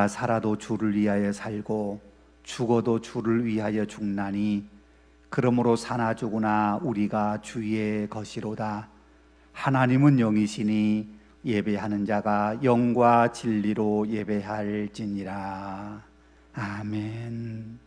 내가 살아도 주를 위하여 살고 죽어도 주를 위하여 죽나니 그러므로 사나 죽으나 우리가 주의 것이로다. 하나님은 영이시니 예배하는 자가 영과 진리로 예배할지니라. 아멘.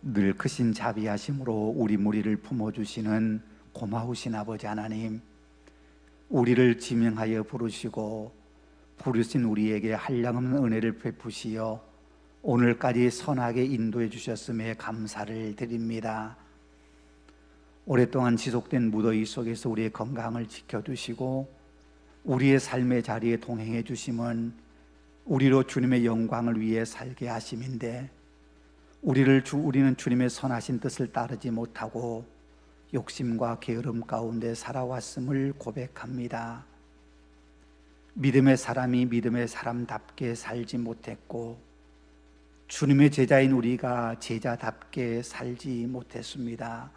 늘 크신 자비하심으로 우리 무리를 품어주시는 고마우신 아버지 하나님, 우리를 지명하여 부르시고 부르신 우리에게 한량없는 은혜를 베푸시어 오늘까지 선하게 인도해 주셨음에 감사를 드립니다. 오랫동안 지속된 무더위 속에서 우리의 건강을 지켜주시고 우리의 삶의 자리에 동행해 주심은 우리로 주님의 영광을 위해 살게 하심인데, 우리는 주님의 선하신 뜻을 따르지 못하고 욕심과 게으름 가운데 살아왔음을 고백합니다. 믿음의 사람이 믿음의 사람답게 살지 못했고 주님의 제자인 우리가 제자답게 살지 못했습니다.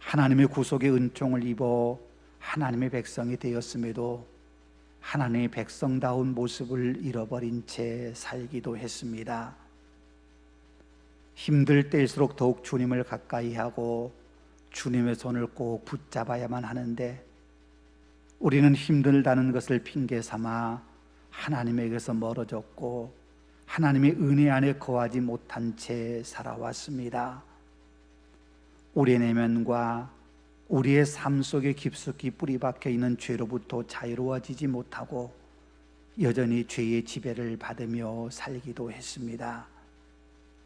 하나님의 구속의 은총을 입어 하나님의 백성이 되었음에도 하나님의 백성다운 모습을 잃어버린 채 살기도 했습니다. 힘들 때일수록 더욱 주님을 가까이 하고 주님의 손을 꼭 붙잡아야만 하는데 우리는 힘들다는 것을 핑계 삼아 하나님에게서 멀어졌고 하나님의 은혜 안에 거하지 못한 채 살아왔습니다. 우리의 내면과 우리의 삶 속에 깊숙이 뿌리박혀 있는 죄로부터 자유로워지지 못하고 여전히 죄의 지배를 받으며 살기도 했습니다.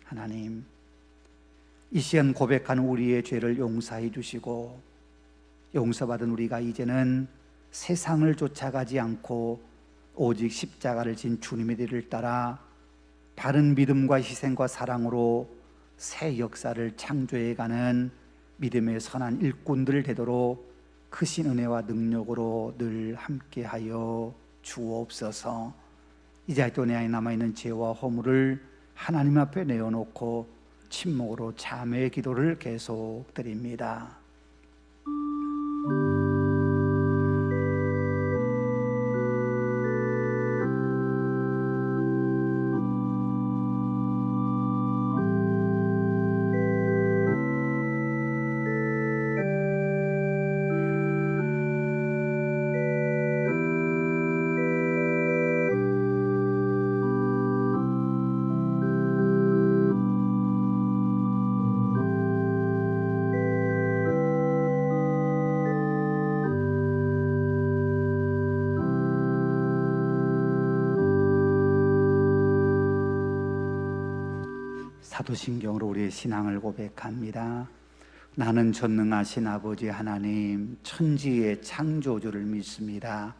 하나님, 이 시간 고백하는 우리의 죄를 용서해 주시고 용서받은 우리가 이제는 세상을 쫓아가지 않고 오직 십자가를 진 주님의 뒤를 따라 바른 믿음과 희생과 사랑으로 새 역사를 창조해가는 믿음의 선한 일꾼들 되도록 크신 은혜와 능력으로 늘 함께하여 주옵소서. 이제 또 내 안에 남아있는 죄와 허물을 하나님 앞에 내어놓고 침묵으로 참회의 기도를 계속 드립니다. 사도신경으로 우리의 신앙을 고백합니다. 나는 전능하신 아버지 하나님 천지의 창조주를 믿습니다.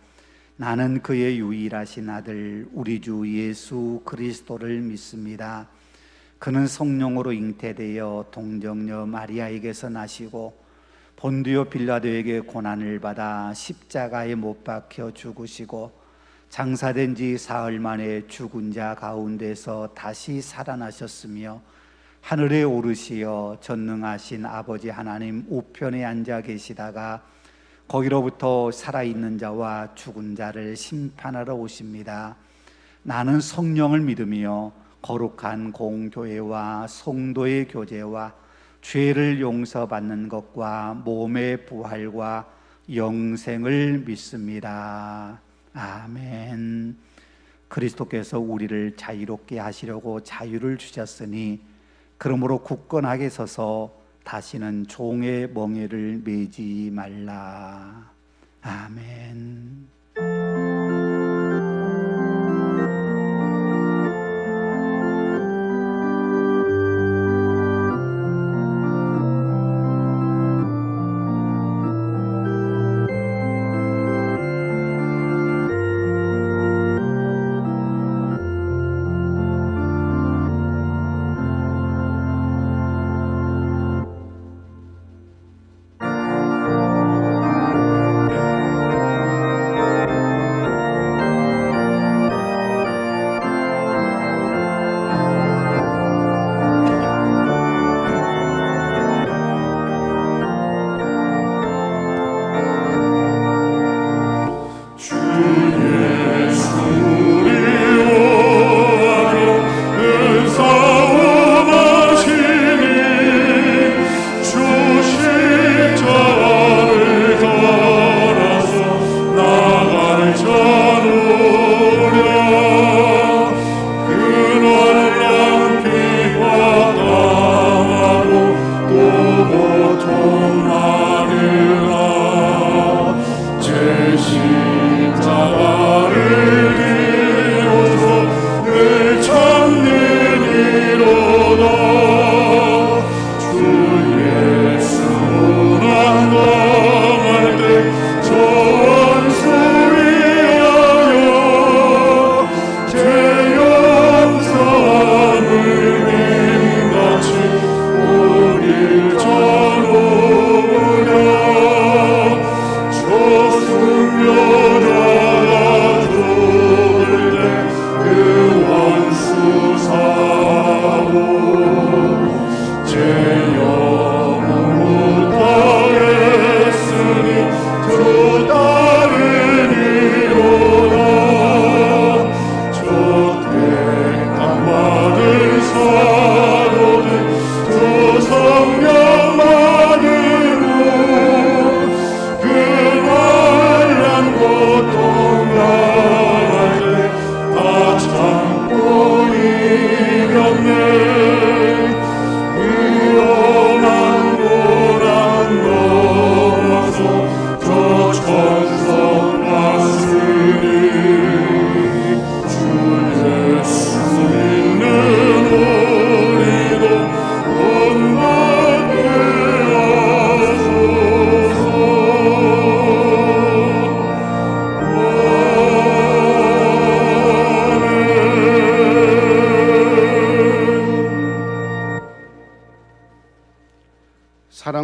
나는 그의 유일하신 아들 우리 주 예수 그리스도를 믿습니다. 그는 성령으로 잉태되어 동정녀 마리아에게서 나시고 본디오 빌라도에게 고난을 받아 십자가에 못 박혀 죽으시고 장사된 지 사흘 만에 죽은 자 가운데서 다시 살아나셨으며 하늘에 오르시어 전능하신 아버지 하나님 우편에 앉아 계시다가 거기로부터 살아있는 자와 죽은 자를 심판하러 오십니다. 나는 성령을 믿으며 거룩한 공교회와 성도의 교제와 죄를 용서받는 것과 몸의 부활과 영생을 믿습니다. 아멘. 그리스도께서 우리를 자유롭게 하시려고 자유를 주셨으니 그러므로 굳건하게 서서 다시는 종의 멍에를 매지 말라. 아멘.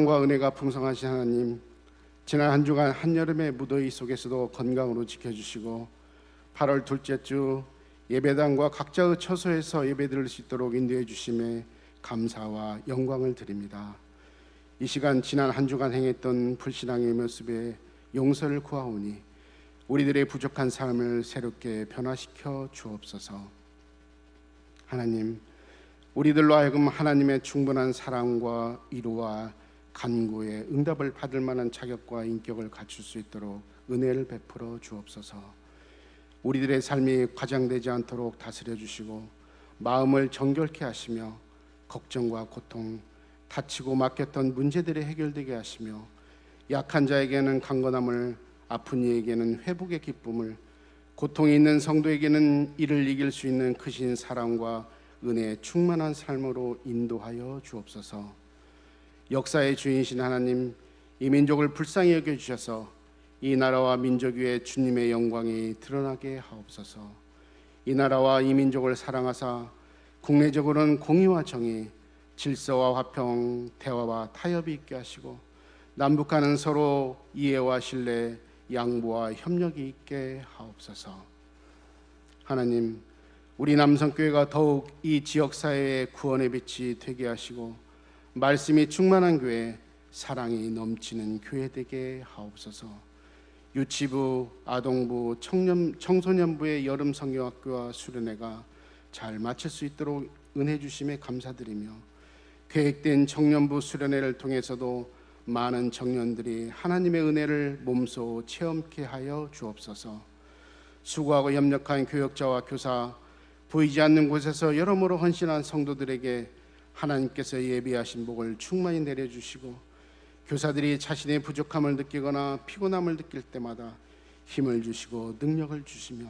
사랑과 은혜가 풍성하신 하나님, 지난 한 주간 한여름의 무더위 속에서도 건강으로 지켜주시고 8월 둘째 주 예배당과 각자의 처소에서 예배드릴 수 있도록 인도해 주심에 감사와 영광을 드립니다. 이 시간 지난 한 주간 행했던 불신앙의 모습에 용서를 구하오니 우리들의 부족한 삶을 새롭게 변화시켜 주옵소서. 하나님, 우리들로 하여금 하나님의 충분한 사랑과 위로와 간구에 응답을 받을 만한 자격과 인격을 갖출 수 있도록 은혜를 베풀어 주옵소서. 우리들의 삶이 과장되지 않도록 다스려 주시고 마음을 정결케 하시며 걱정과 고통, 다치고 막혔던 문제들이 해결되게 하시며 약한 자에게는 강건함을, 아픈 이에게는 회복의 기쁨을, 고통이 있는 성도에게는 이를 이길 수 있는 크신 사랑과 은혜에 충만한 삶으로 인도하여 주옵소서. 역사의 주인이신 하나님, 이 민족을 불쌍히 여겨주셔서 이 나라와 민족 위에 주님의 영광이 드러나게 하옵소서. 이 나라와 이 민족을 사랑하사 국내적으로는 공의와 정의, 질서와 화평, 대화와 타협이 있게 하시고 남북한은 서로 이해와 신뢰, 양보와 협력이 있게 하옵소서. 하나님, 우리 남성교회가 더욱 이 지역사회의 구원의 빛이 되게 하시고 말씀이 충만한 교회, 사랑이 넘치는 교회 되게 하옵소서. 유치부, 아동부, 청소년부의 여름 성경학교와 수련회가 잘 마칠 수 있도록 은혜 주심에 감사드리며 계획된 청년부 수련회를 통해서도 많은 청년들이 하나님의 은혜를 몸소 체험케 하여 주옵소서. 수고하고 협력한 교역자와 교사, 보이지 않는 곳에서 여러모로 헌신한 성도들에게 하나님께서 예비하신 복을 충만히 내려주시고 교사들이 자신의 부족함을 느끼거나 피곤함을 느낄 때마다 힘을 주시고 능력을 주시며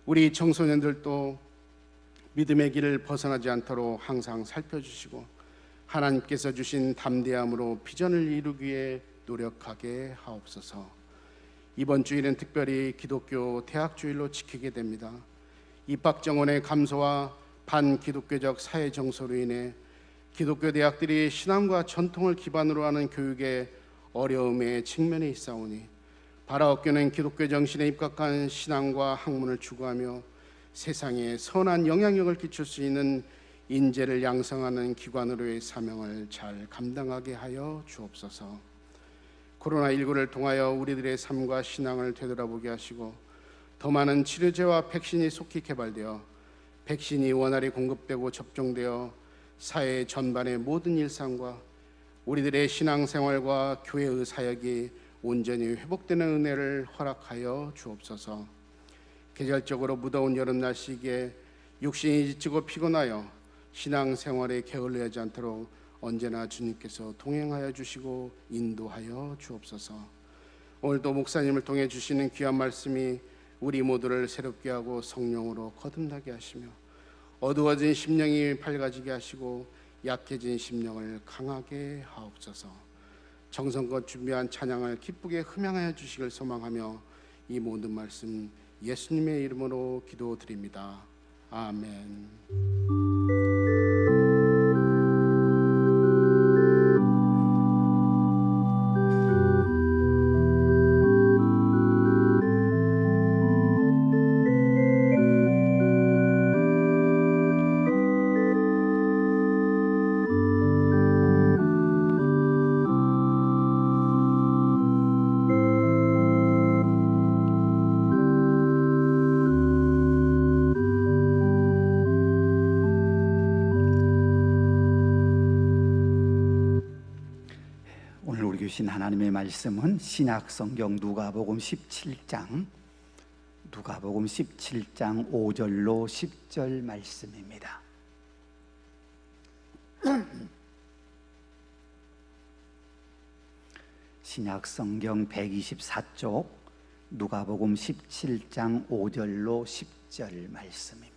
우리 청소년들도 믿음의 길을 벗어나지 않도록 항상 살펴주시고 하나님께서 주신 담대함으로 비전을 이루기 위해 노력하게 하옵소서. 이번 주일은 특별히 기독교 대학주일로 지키게 됩니다. 입학정원의 감소와 반기독교적 사회 정서로 인해 기독교 대학들이 신앙과 전통을 기반으로 하는 교육에 어려움에 직면해 있사오니 바라옵교는 기독교 정신에 입각한 신앙과 학문을 추구하며 세상에 선한 영향력을 끼칠 수 있는 인재를 양성하는 기관으로의 사명을 잘 감당하게 하여 주옵소서. 코로나19를 통하여 우리들의 삶과 신앙을 되돌아보게 하시고 더 많은 치료제와 백신이 속히 개발되어 백신이 원활히 공급되고 접종되어 사회 전반의 모든 일상과 우리들의 신앙생활과 교회의 사역이 온전히 회복되는 은혜를 허락하여 주옵소서. 계절적으로 무더운 여름 날씨기에 육신이 지치고 피곤하여 신앙생활에 게을러하지 않도록 언제나 주님께서 동행하여 주시고 인도하여 주옵소서. 오늘도 목사님을 통해 주시는 귀한 말씀이 우리 모두를 새롭게 하고 성령으로 거듭나게 하시며 어두워진 심령이 밝아지게 하시고 약해진 심령을 강하게 하옵소서. 정성껏 준비한 찬양을 기쁘게 흠양하여 주시길 소망하며 이 모든 말씀 예수님의 이름으로 기도드립니다. 아멘. 주신 하나님의 말씀은 신약성경 누가복음 17장 5절로 10절 말씀입니다. 신약성경 124쪽 누가복음 17장 5절로 10절 말씀입니다.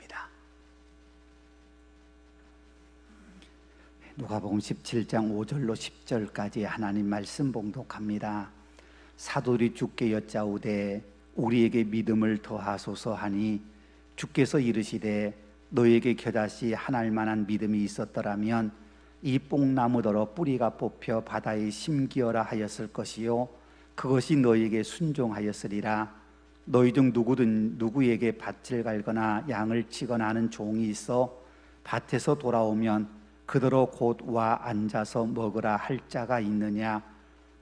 누가복음 17장 5절로 10절까지 하나님 말씀 봉독합니다. 사도들이 주께 여짜오되 우리에게 믿음을 더하소서 하니 주께서 이르시되 너에게 겨자씨 하나일 만한 믿음이 있었더라면 이 뽕나무더러 뿌리가 뽑혀 바다에 심기어라 하였을 것이요 그것이 너희에게 순종하였으리라. 너희 중 누구든 누구에게 밭을 갈거나 양을 치거나 하는 종이 있어 밭에서 돌아오면 그더러 곧 와 앉아서 먹으라 할 자가 있느냐?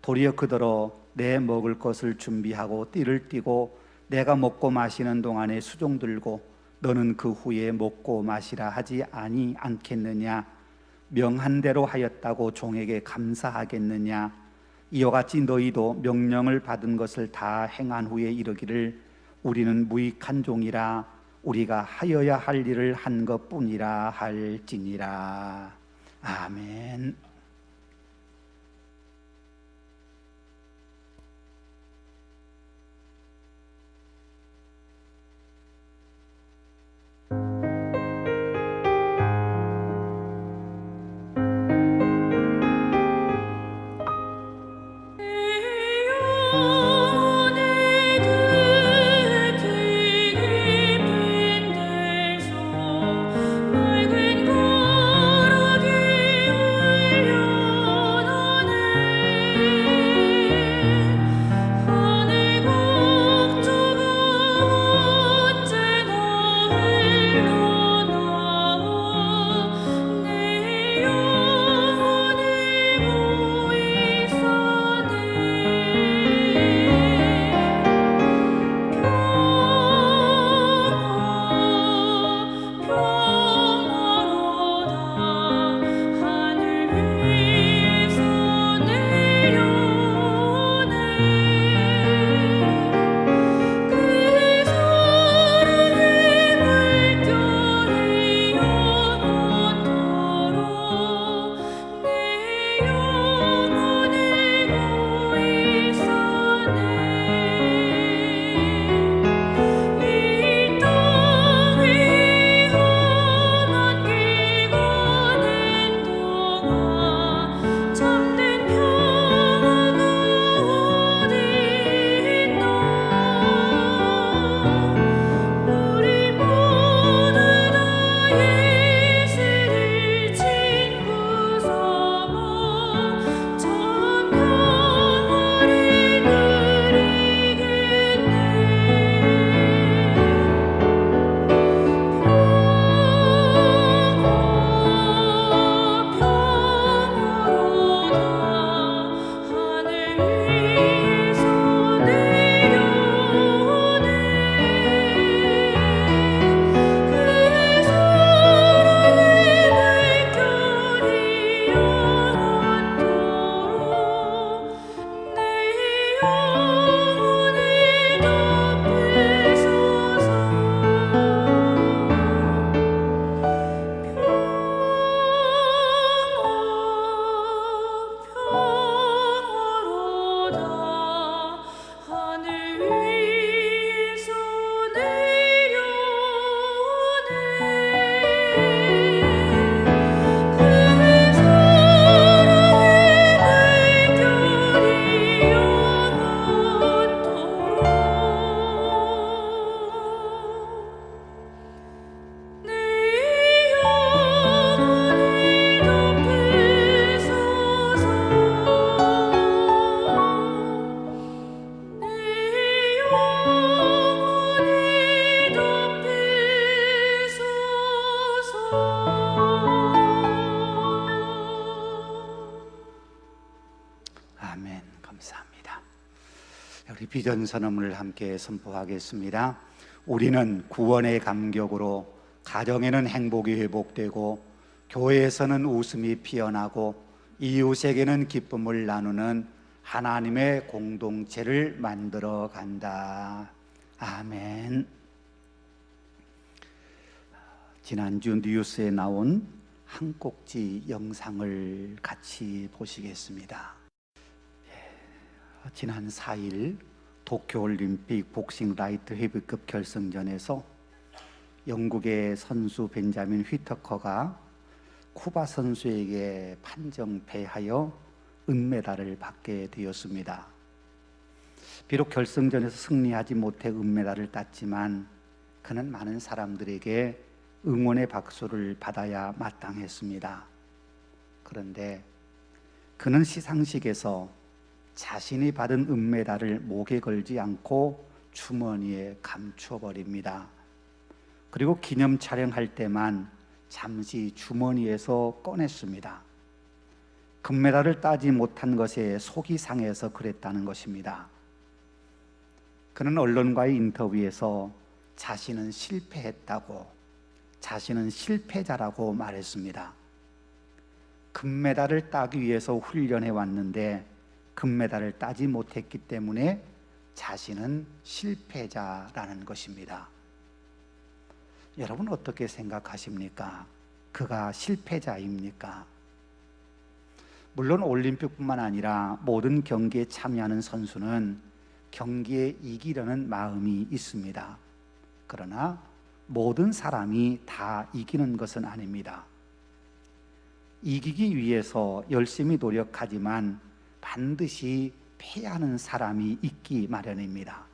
도리어 그더러 내 먹을 것을 준비하고 띠를 띠고 내가 먹고 마시는 동안에 수종 들고 너는 그 후에 먹고 마시라 하지 않겠느냐? 명한 대로 하였다고 종에게 감사하겠느냐? 이와 같이 너희도 명령을 받은 것을 다 행한 후에 이르기를 우리는 무익한 종이라 우리가 하여야 할 일을 한 것뿐이라 할지니라. 아멘. 아멘. 감사합니다. 우리 비전 선언을 함께 선포하겠습니다. 우리는 구원의 감격으로 가정에는 행복이 회복되고 교회에서는 웃음이 피어나고 이웃에게는 기쁨을 나누는 하나님의 공동체를 만들어 간다. 아멘. 지난주 뉴스에 나온 한 꼭지 영상을 같이 보시겠습니다. 지난 4일 도쿄올림픽 복싱 라이트 헤비급 결승전에서 영국의 선수 벤자민 휘터커가 쿠바 선수에게 판정 패하여 은메달을 받게 되었습니다. 비록 결승전에서 승리하지 못해 은메달을 땄지만 그는 많은 사람들에게 응원의 박수를 받아야 마땅했습니다. 그런데 그는 시상식에서 자신이 받은 은메달을 목에 걸지 않고 주머니에 감추어 버립니다. 그리고 기념 촬영할 때만 잠시 주머니에서 꺼냈습니다. 금메달을 따지 못한 것에 속이 상해서 그랬다는 것입니다. 그는 언론과의 인터뷰에서 자신은 실패했다고, 자신은 실패자라고 말했습니다. 금메달을 따기 위해서 훈련해 왔는데 금메달을 따지 못했기 때문에 자신은 실패자라는 것입니다. 여러분 어떻게 생각하십니까? 그가 실패자입니까? 물론 올림픽뿐만 아니라 모든 경기에 참여하는 선수는 경기에 이기려는 마음이 있습니다. 그러나 모든 사람이 다 이기는 것은 아닙니다. 이기기 위해서 열심히 노력하지만 반드시 패하는 사람이 있기 마련입니다.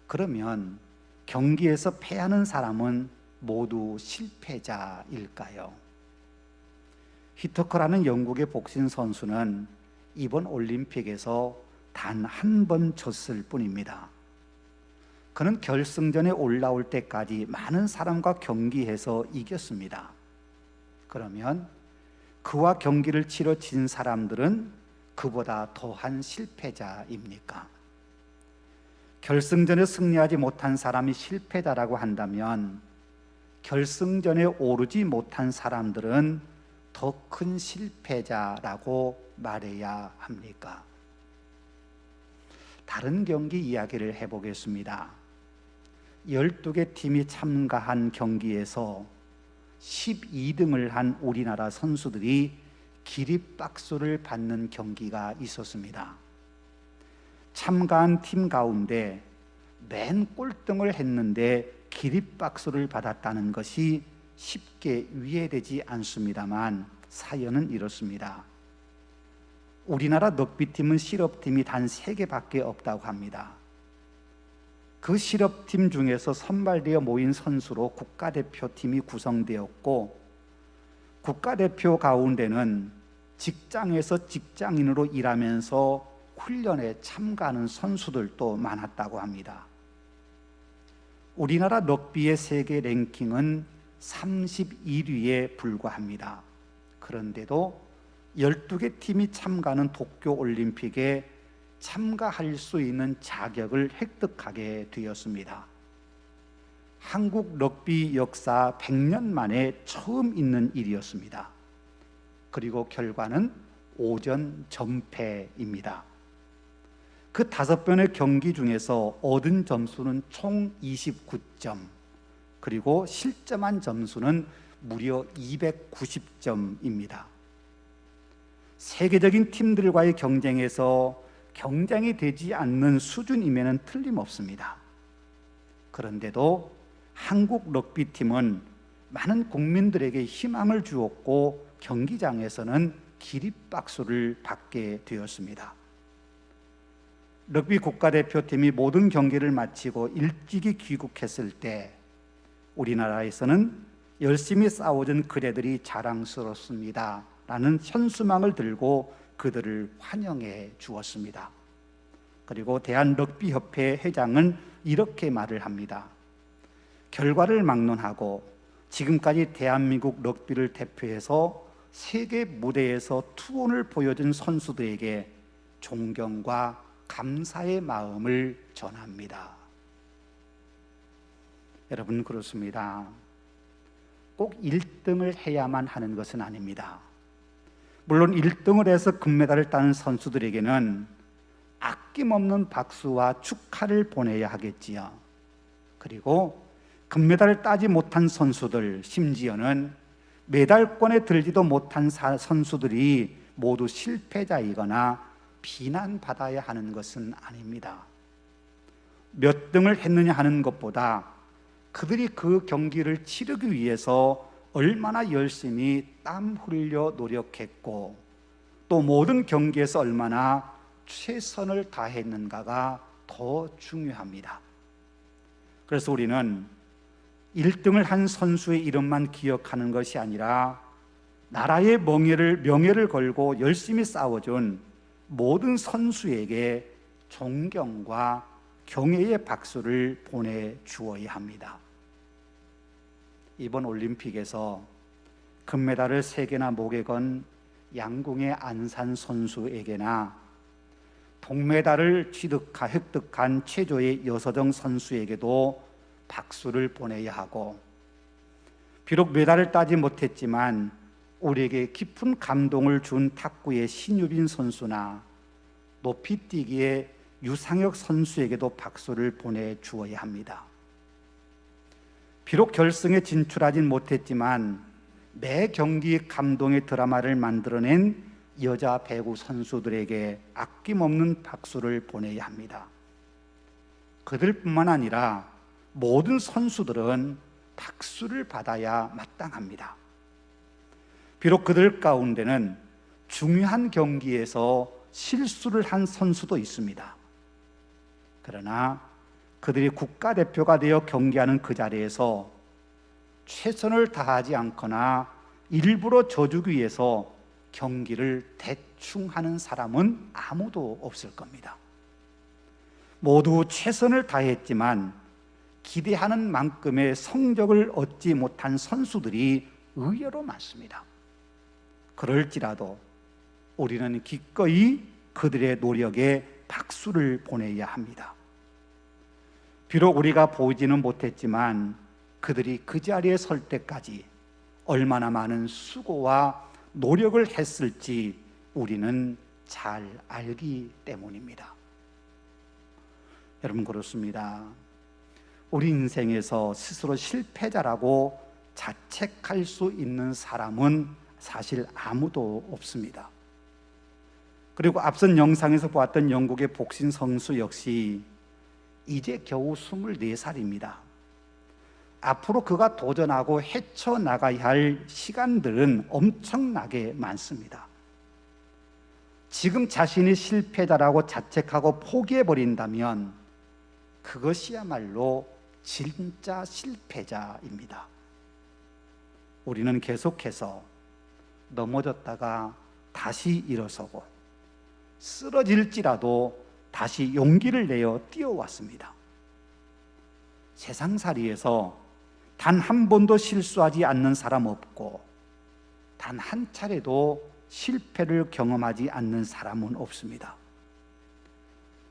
그러면 경기에서 패하는 사람은 모두 실패자일까요? 히터커라는 영국의 복싱 선수는 이번 올림픽에서 단 한 번 졌을 뿐입니다. 그는 결승전에 올라올 때까지 많은 사람과 경기해서 이겼습니다. 그러면 그와 경기를 치러 진 사람들은 그보다 더한 실패자입니까? 결승전에 승리하지 못한 사람이 실패자라고 한다면 결승전에 오르지 못한 사람들은 더 큰 실패자라고 말해야 합니까? 다른 경기 이야기를 해보겠습니다. 12개 팀이 참가한 경기에서 12등을 한 우리나라 선수들이 기립박수를 받는 경기가 있었습니다. 참가한 팀 가운데 맨 꼴등을 했는데 기립박수를 받았다는 것이 쉽게 이해되지 않습니다만 사연은 이렇습니다. 우리나라 럭비팀은 실업팀이 단 3개밖에 없다고 합니다. 그 실업팀 중에서 선발되어 모인 선수로 국가대표팀이 구성되었고 국가대표 가운데는 직장에서 직장인으로 일하면서 훈련에 참가하는 선수들도 많았다고 합니다. 우리나라 럭비의 세계 랭킹은 31위에 불과합니다. 그런데도 12개 팀이 참가하는 도쿄올림픽에 참가할 수 있는 자격을 획득하게 되었습니다. 한국 럭비 역사 100년 만에 처음 있는 일이었습니다. 그리고 결과는 5전 전패입니다. 그 5번의 경기 중에서 얻은 점수는 총 29점, 그리고 실점한 점수는 무려 290점입니다. 세계적인 팀들과의 경쟁에서 경쟁이 되지 않는 수준이면 틀림없습니다. 그런데도 한국 럭비팀은 많은 국민들에게 희망을 주었고 경기장에서는 기립박수를 받게 되었습니다. 럭비 국가대표팀이 모든 경기를 마치고 일찍이 귀국했을 때 우리나라에서는 열심히 싸워준 그대들이 자랑스럽습니다 라는 현수막을 들고 그들을 환영해 주었습니다. 그리고 대한럭비협회 회장은 이렇게 말을 합니다. 결과를 막론하고 지금까지 대한민국 럭비를 대표해서 세계 무대에서 투혼을 보여준 선수들에게 존경과 감사의 마음을 전합니다. 여러분, 그렇습니다. 꼭 1등을 해야만 하는 것은 아닙니다. 물론 1등을 해서 금메달을 따는 선수들에게는 아낌없는 박수와 축하를 보내야 하겠지요. 그리고 금메달을 따지 못한 선수들, 심지어는 메달권에 들지도 못한 선수들이 모두 실패자이거나 비난받아야 하는 것은 아닙니다. 몇 등을 했느냐 하는 것보다 그들이 그 경기를 치르기 위해서 얼마나 열심히 땀 흘려 노력했고 또 모든 경기에서 얼마나 최선을 다했는가가 더 중요합니다. 그래서 우리는 1등을 한 선수의 이름만 기억하는 것이 아니라 나라의 명예를 걸고 열심히 싸워준 모든 선수에게 존경과 경애의 박수를 보내주어야 합니다. 이번 올림픽에서 금메달을 3개나 목에 건 양궁의 안산 선수에게나 동메달을 획득한 체조의 여서정 선수에게도 박수를 보내야 하고, 비록 메달을 따지 못했지만 우리에게 깊은 감동을 준 탁구의 신유빈 선수나 높이뛰기의 유상혁 선수에게도 박수를 보내주어야 합니다. 비록 결승에 진출하진 못했지만 매 경기 감동의 드라마를 만들어낸 여자 배구 선수들에게 아낌없는 박수를 보내야 합니다. 그들뿐만 아니라 모든 선수들은 박수를 받아야 마땅합니다. 비록 그들 가운데는 중요한 경기에서 실수를 한 선수도 있습니다. 그러나 그들이 국가대표가 되어 경기하는 그 자리에서 최선을 다하지 않거나 일부러 져주기 위해서 경기를 대충 하는 사람은 아무도 없을 겁니다. 모두 최선을 다했지만 기대하는 만큼의 성적을 얻지 못한 선수들이 의외로 많습니다. 그럴지라도 우리는 기꺼이 그들의 노력에 박수를 보내야 합니다. 비록 우리가 보지는 못했지만 그들이 그 자리에 설 때까지 얼마나 많은 수고와 노력을 했을지 우리는 잘 알기 때문입니다. 여러분, 그렇습니다. 우리 인생에서 스스로 실패자라고 자책할 수 있는 사람은 사실 아무도 없습니다. 그리고 앞선 영상에서 보았던 영국의 복싱 선수 역시 이제 겨우 24살입니다. 앞으로 그가 도전하고 헤쳐나가야 할 시간들은 엄청나게 많습니다. 지금 자신이 실패자라고 자책하고 포기해버린다면 그것이야말로 진짜 실패자입니다. 우리는 계속해서 넘어졌다가 다시 일어서고 쓰러질지라도 다시 용기를 내어 뛰어왔습니다. 세상살이에서 단 한 번도 실수하지 않는 사람 없고 단 한 차례도 실패를 경험하지 않는 사람은 없습니다.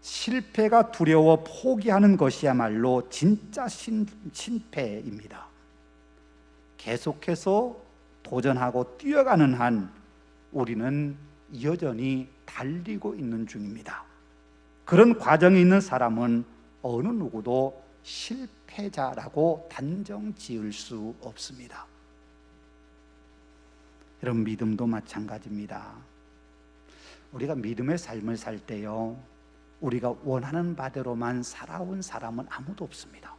실패가 두려워 포기하는 것이야말로 진짜 신패입니다. 계속해서 도전하고 뛰어가는 한 우리는 여전히 달리고 있는 중입니다. 그런 과정에 있는 사람은 어느 누구도 실패자라고 단정 지을 수 없습니다. 여러분, 믿음도 마찬가지입니다. 우리가 믿음의 삶을 살 때요, 우리가 원하는 바대로만 살아온 사람은 아무도 없습니다.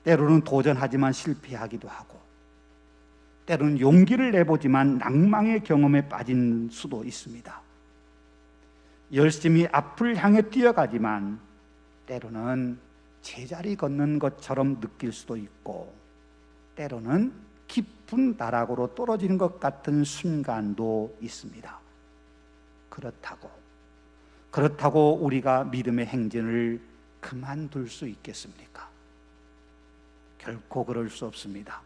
때로는 도전하지만 실패하기도 하고, 때로는 용기를 내보지만 낭망의 경험에 빠진 수도 있습니다. 열심히 앞을 향해 뛰어가지만 때로는 제자리 걷는 것처럼 느낄 수도 있고, 때로는 깊은 나락으로 떨어지는 것 같은 순간도 있습니다. 그렇다고 우리가 믿음의 행진을 그만둘 수 있겠습니까? 결코 그럴 수 없습니다.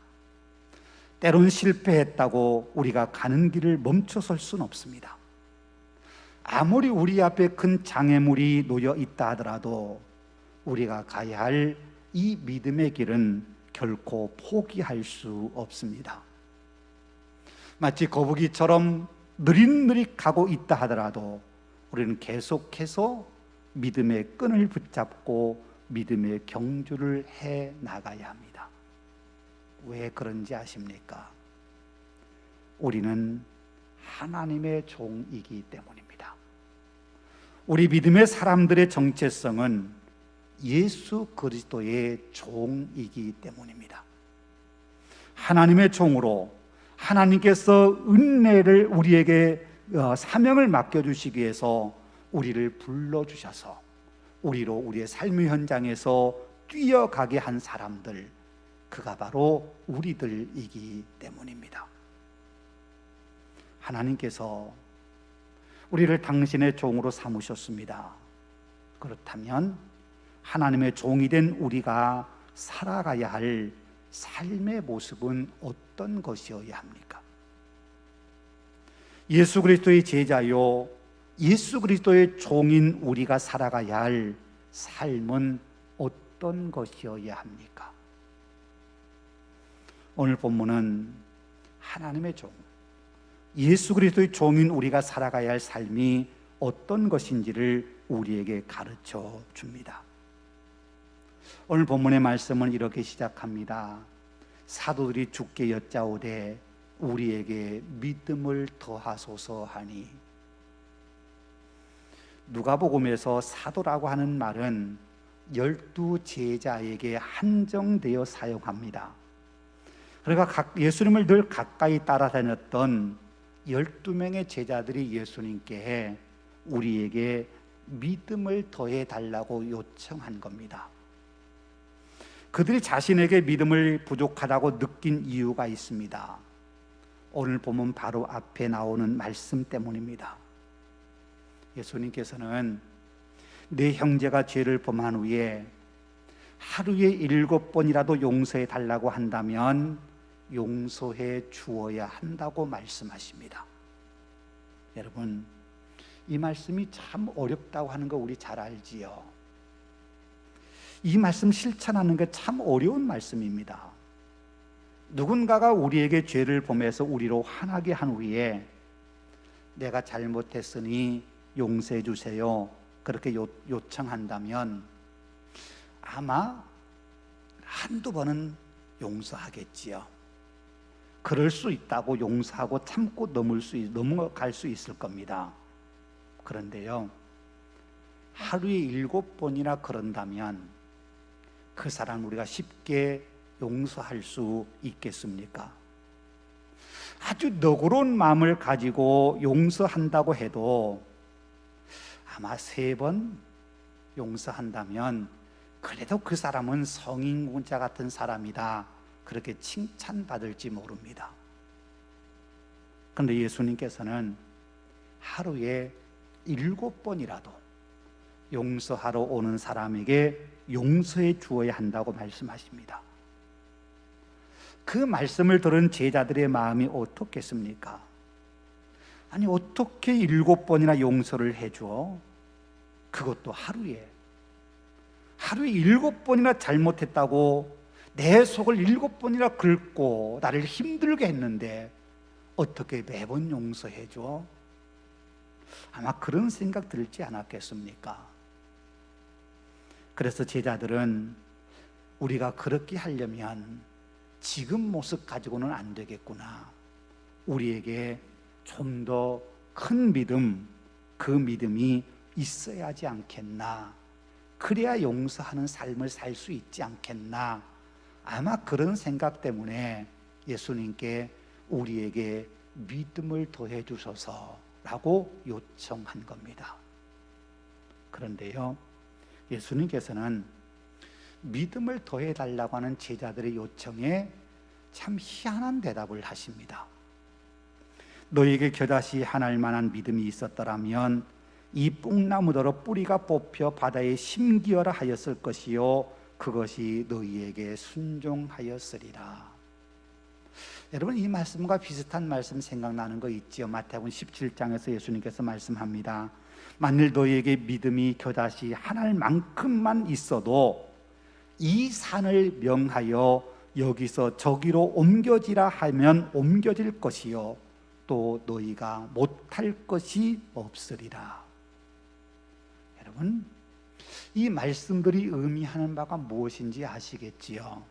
때론 실패했다고 우리가 가는 길을 멈춰설 수는 없습니다. 아무리 우리 앞에 큰 장애물이 놓여 있다 하더라도 우리가 가야 할 이 믿음의 길은 결코 포기할 수 없습니다. 마치 거북이처럼 느릿느릿 가고 있다 하더라도 우리는 계속해서 믿음의 끈을 붙잡고 믿음의 경주를 해 나가야 합니다. 왜 그런지 아십니까? 우리는 하나님의 종이기 때문입니다. 우리 믿음의 사람들의 정체성은 예수 그리스도의 종이기 때문입니다. 하나님의 종으로 하나님께서 은혜를 우리에게 사명을 맡겨주시기 위해서 우리를 불러주셔서 우리로 우리의 삶의 현장에서 뛰어가게 한 사람들, 그가 바로 우리들이기 때문입니다. 하나님께서 우리를 당신의 종으로 삼으셨습니다. 그렇다면 하나님의 종이 된 우리가 살아가야 할 삶의 모습은 어떤 것이어야 합니까? 예수 그리스도의 제자요, 예수 그리스도의 종인 우리가 살아가야 할 삶은 어떤 것이어야 합니까? 오늘 본문은 하나님의 종, 예수 그리스도의 종인 우리가 살아가야 할 삶이 어떤 것인지를 우리에게 가르쳐 줍니다. 오늘 본문의 말씀은 이렇게 시작합니다. 사도들이 주께 여짜오되 우리에게 믿음을 더하소서 하니. 누가복음에서 사도라고 하는 말은 12 제자에게 한정되어 사용합니다. 그러니까 예수님을 늘 가까이 따라다녔던 12명의 제자들이 예수님께 우리에게 믿음을 더해달라고 요청한 겁니다. 그들이 자신에게 믿음을 부족하다고 느낀 이유가 있습니다. 오늘 보면 바로 앞에 나오는 말씀 때문입니다. 예수님께서는 내 형제가 죄를 범한 후에 하루에 7번이라도 용서해 달라고 한다면 용서해 주어야 한다고 말씀하십니다. 여러분, 이 말씀이 참 어렵다고 하는 거 우리 잘 알지요. 이 말씀 실천하는 게 참 어려운 말씀입니다. 누군가가 우리에게 죄를 범해서 우리로 화나게 한 후에 내가 잘못했으니 용서해 주세요, 그렇게 요청한다면 아마 한두 번은 용서하겠지요. 그럴 수 있다고 용서하고 참고 넘어갈 수 있을 겁니다. 그런데요, 하루에 7번이나 그런다면 그 사람 우리가 쉽게 용서할 수 있겠습니까? 아주 너그러운 마음을 가지고 용서한다고 해도 아마 3번 용서한다면 그래도 그 사람은 성인군자 같은 사람이다, 그렇게 칭찬받을지 모릅니다. 그런데 예수님께서는 하루에 7번이라도 용서하러 오는 사람에게 용서해 주어야 한다고 말씀하십니다. 그 말씀을 들은 제자들의 마음이 어떻겠습니까? 아니, 어떻게 7번이나 용서를 해줘? 그것도 하루에 7번이나 잘못했다고 내 속을 7번이나 긁고 나를 힘들게 했는데 어떻게 매번 용서해줘? 아마 그런 생각 들지 않았겠습니까? 그래서 제자들은 우리가 그렇게 하려면 지금 모습 가지고는 안 되겠구나, 우리에게 좀 더 큰 믿음, 그 믿음이 있어야 하지 않겠나, 그래야 용서하는 삶을 살 수 있지 않겠나, 아마 그런 생각 때문에 예수님께 우리에게 믿음을 더해 주소서라고 요청한 겁니다. 그런데요, 예수님께서는 믿음을 더해 달라고 하는 제자들의 요청에 참 희한한 대답을 하십니다. 너에게 겨자씨 하나일 만한 믿음이 있었더라면 이 뽕나무더러 뿌리가 뽑혀 바다에 심기어라 하였을 것이요 그것이 너희에게 순종하였으리라. 여러분, 이 말씀과 비슷한 말씀 생각나는 거 있지요? 마태복음 17장에서 예수님께서 말씀합니다. 만일 너희에게 믿음이 겨자씨 하나만큼만 있어도 이 산을 명하여 여기서 저기로 옮겨지라 하면 옮겨질 것이요 또 너희가 못할 것이 없으리라. 여러분, 이 말씀들이 의미하는 바가 무엇인지 아시겠지요?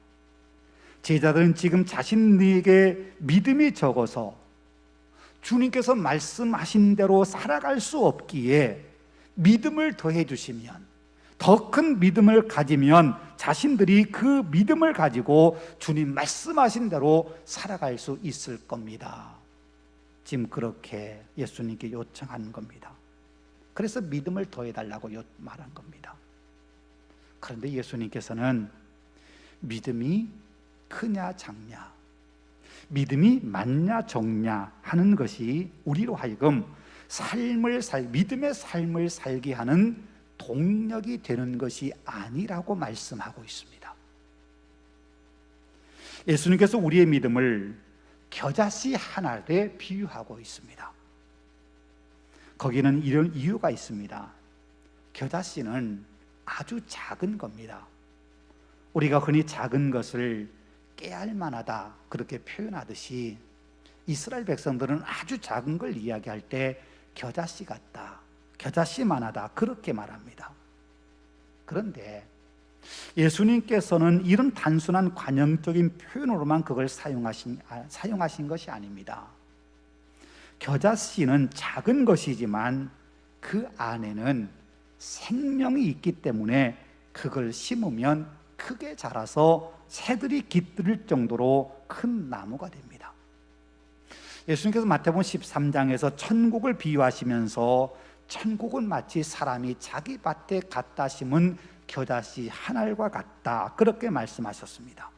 제자들은 지금 자신에게 믿음이 적어서 주님께서 말씀하신 대로 살아갈 수 없기에 믿음을 더해 주시면, 더 큰 믿음을 가지면 자신들이 그 믿음을 가지고 주님 말씀하신 대로 살아갈 수 있을 겁니다. 지금 그렇게 예수님께 요청한 겁니다. 그래서 믿음을 더해달라고 말한 겁니다. 그런데 예수님께서는 믿음이 크냐 작냐, 믿음이 맞냐 적냐 하는 것이 우리로 하여금 믿음의 삶을 살게 하는 동력이 되는 것이 아니라고 말씀하고 있습니다. 예수님께서 우리의 믿음을 겨자씨 한 알에 비유하고 있습니다. 거기는 이런 이유가 있습니다. 겨자씨는 아주 작은 겁니다. 우리가 흔히 작은 것을 깨알만하다 그렇게 표현하듯이 이스라엘 백성들은 아주 작은 걸 이야기할 때 겨자씨 같다, 겨자씨만하다 그렇게 말합니다. 그런데 예수님께서는 이런 단순한 관용적인 표현으로만 그걸 사용하신 것이 아닙니다. 겨자씨는 작은 것이지만 그 안에는 생명이 있기 때문에 그걸 심으면 크게 자라서 새들이 깃들 정도로 큰 나무가 됩니다. 예수님께서 마태복음 13장에서 천국을 비유하시면서 천국은 마치 사람이 자기 밭에 갖다 심은 겨자씨 한 알과 같다 그렇게 말씀하셨습니다.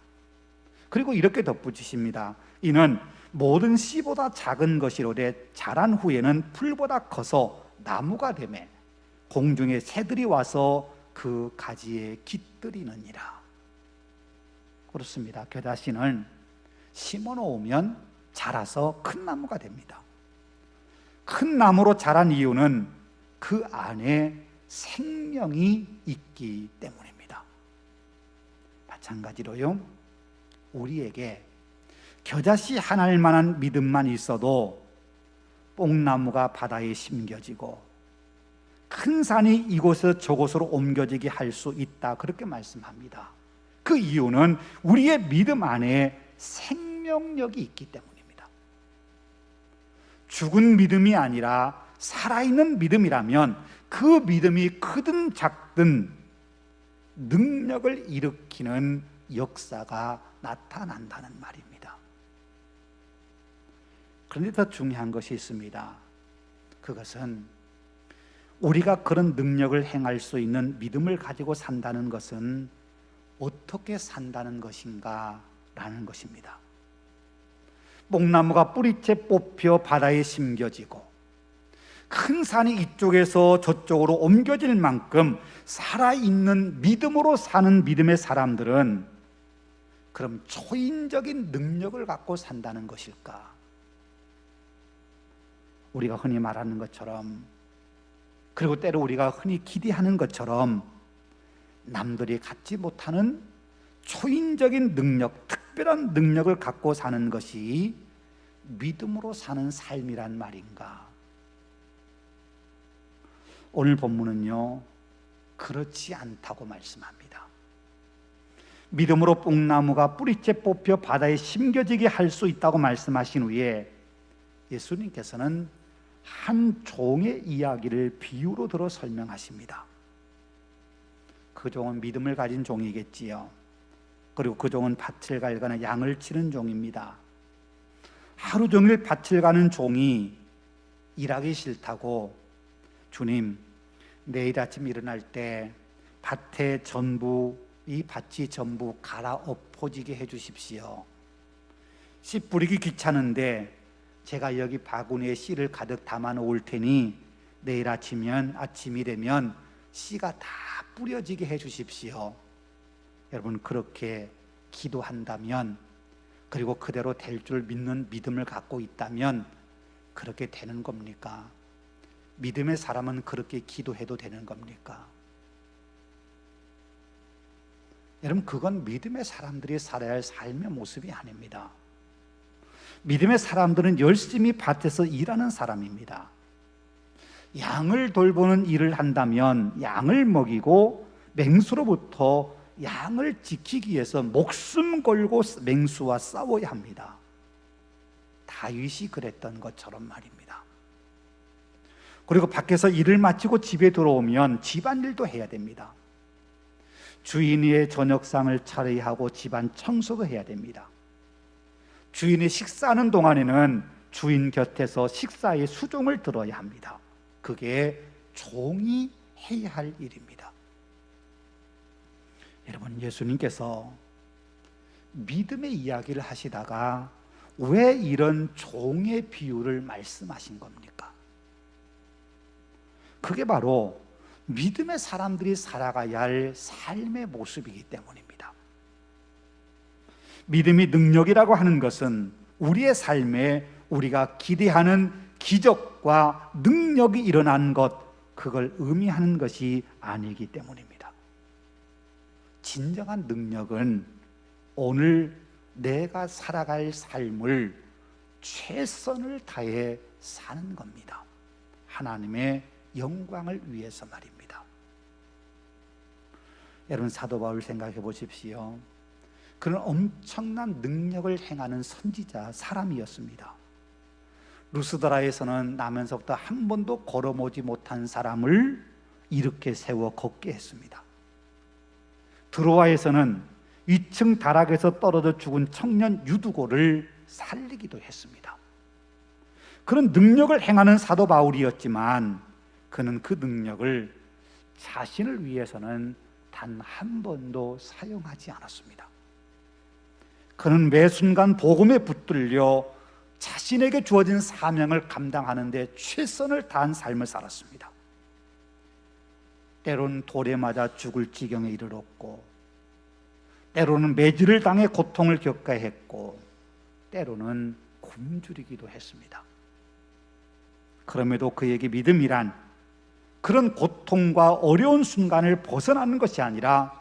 그리고 이렇게 덧붙이십니다. 이는 모든 씨보다 작은 것이로되 자란 후에는 풀보다 커서 나무가 되매 공중에 새들이 와서 그 가지에 깃들이느니라. 그렇습니다. 겨자씨는 심어 놓으면 자라서 큰 나무가 됩니다. 큰 나무로 자란 이유는 그 안에 생명이 있기 때문입니다. 마찬가지로요, 우리에게 겨자씨 한 알만한 믿음만 있어도 뽕나무가 바다에 심겨지고 큰 산이 이곳에서 저곳으로 옮겨지게 할 수 있다 그렇게 말씀합니다. 그 이유는 우리의 믿음 안에 생명력이 있기 때문입니다. 죽은 믿음이 아니라 살아있는 믿음이라면 그 믿음이 크든 작든 능력을 일으키는 역사가 나타난다는 말입니다. 그런데 더 중요한 것이 있습니다. 그것은 우리가 그런 능력을 행할 수 있는 믿음을 가지고 산다는 것은 어떻게 산다는 것인가 라는 것입니다. 뽕나무가 뿌리째 뽑혀 바다에 심겨지고 큰 산이 이쪽에서 저쪽으로 옮겨질 만큼 살아있는 믿음으로 사는 믿음의 사람들은 그럼 초인적인 능력을 갖고 산다는 것일까? 우리가 흔히 말하는 것처럼, 그리고 때로 우리가 흔히 기대하는 것처럼 남들이 갖지 못하는 초인적인 능력, 특별한 능력을 갖고 사는 것이 믿음으로 사는 삶이란 말인가? 오늘 본문은요, 그렇지 않다고 말씀합니다. 믿음으로 뽕나무가 뿌리째 뽑혀 바다에 심겨지게 할 수 있다고 말씀하신 후에 예수님께서는 한 종의 이야기를 비유로 들어 설명하십니다. 그 종은 믿음을 가진 종이겠지요. 그리고 그 종은 밭을 갈거나 양을 치는 종입니다. 하루 종일 밭을 가는 종이 일하기 싫다고, 주님, 내일 아침 일어날 때 밭에 전부, 이 밭이 전부 갈아 엎어지게 해주십시오. 씨 뿌리기 귀찮은데 제가 여기 바구니에 씨를 가득 담아 놓을 테니 내일 아침이 되면 씨가 다 뿌려지게 해주십시오. 여러분, 그렇게 기도한다면, 그리고 그대로 될 줄 믿는 믿음을 갖고 있다면 그렇게 되는 겁니까? 믿음의 사람은 그렇게 기도해도 되는 겁니까? 여러분, 그건 믿음의 사람들이 살아야 할 삶의 모습이 아닙니다. 믿음의 사람들은 열심히 밭에서 일하는 사람입니다. 양을 돌보는 일을 한다면 양을 먹이고 맹수로부터 양을 지키기 위해서 목숨 걸고 맹수와 싸워야 합니다. 다윗이 그랬던 것처럼 말입니다. 그리고 밖에서 일을 마치고 집에 들어오면 집안일도 해야 됩니다. 주인의 저녁상을 차려야 하고 집안 청소도 해야 됩니다. 주인이 식사하는 동안에는 주인 곁에서 식사의 수종을 들어야 합니다. 그게 종이 해야 할 일입니다. 여러분, 예수님께서 믿음의 이야기를 하시다가 왜 이런 종의 비유를 말씀하신 겁니까? 그게 바로 믿음의 사람들이 살아가야 할 삶의 모습이기 때문입니다. 믿음이 능력이라고 하는 것은 우리의 삶에 우리가 기대하는 기적과 능력이 일어난 것, 그걸 의미하는 것이 아니기 때문입니다. 진정한 능력은 오늘 내가 살아갈 삶을 최선을 다해 사는 겁니다. 하나님의 영광을 위해서 말입니다. 여러분, 사도 바울 생각해 보십시오. 그런 엄청난 능력을 행하는 선지자 사람이었습니다. 루스드라에서는 나면서부터 한 번도 걸어보지 못한 사람을 이렇게 세워 걷게 했습니다. 드로아에서는 위층 다락에서 떨어져 죽은 청년 유두고를 살리기도 했습니다. 그런 능력을 행하는 사도 바울이었지만 그는 그 능력을 자신을 위해서는 단 한 번도 사용하지 않았습니다. 그는 매 순간 복음에 붙들려 자신에게 주어진 사명을 감당하는 데 최선을 다한 삶을 살았습니다. 때로는 돌에 맞아 죽을 지경에 이르렀고, 때로는 매질을 당해 고통을 겪어야 했고, 때로는 굶주리기도 했습니다. 그럼에도 그에게 믿음이란 그런 고통과 어려운 순간을 벗어나는 것이 아니라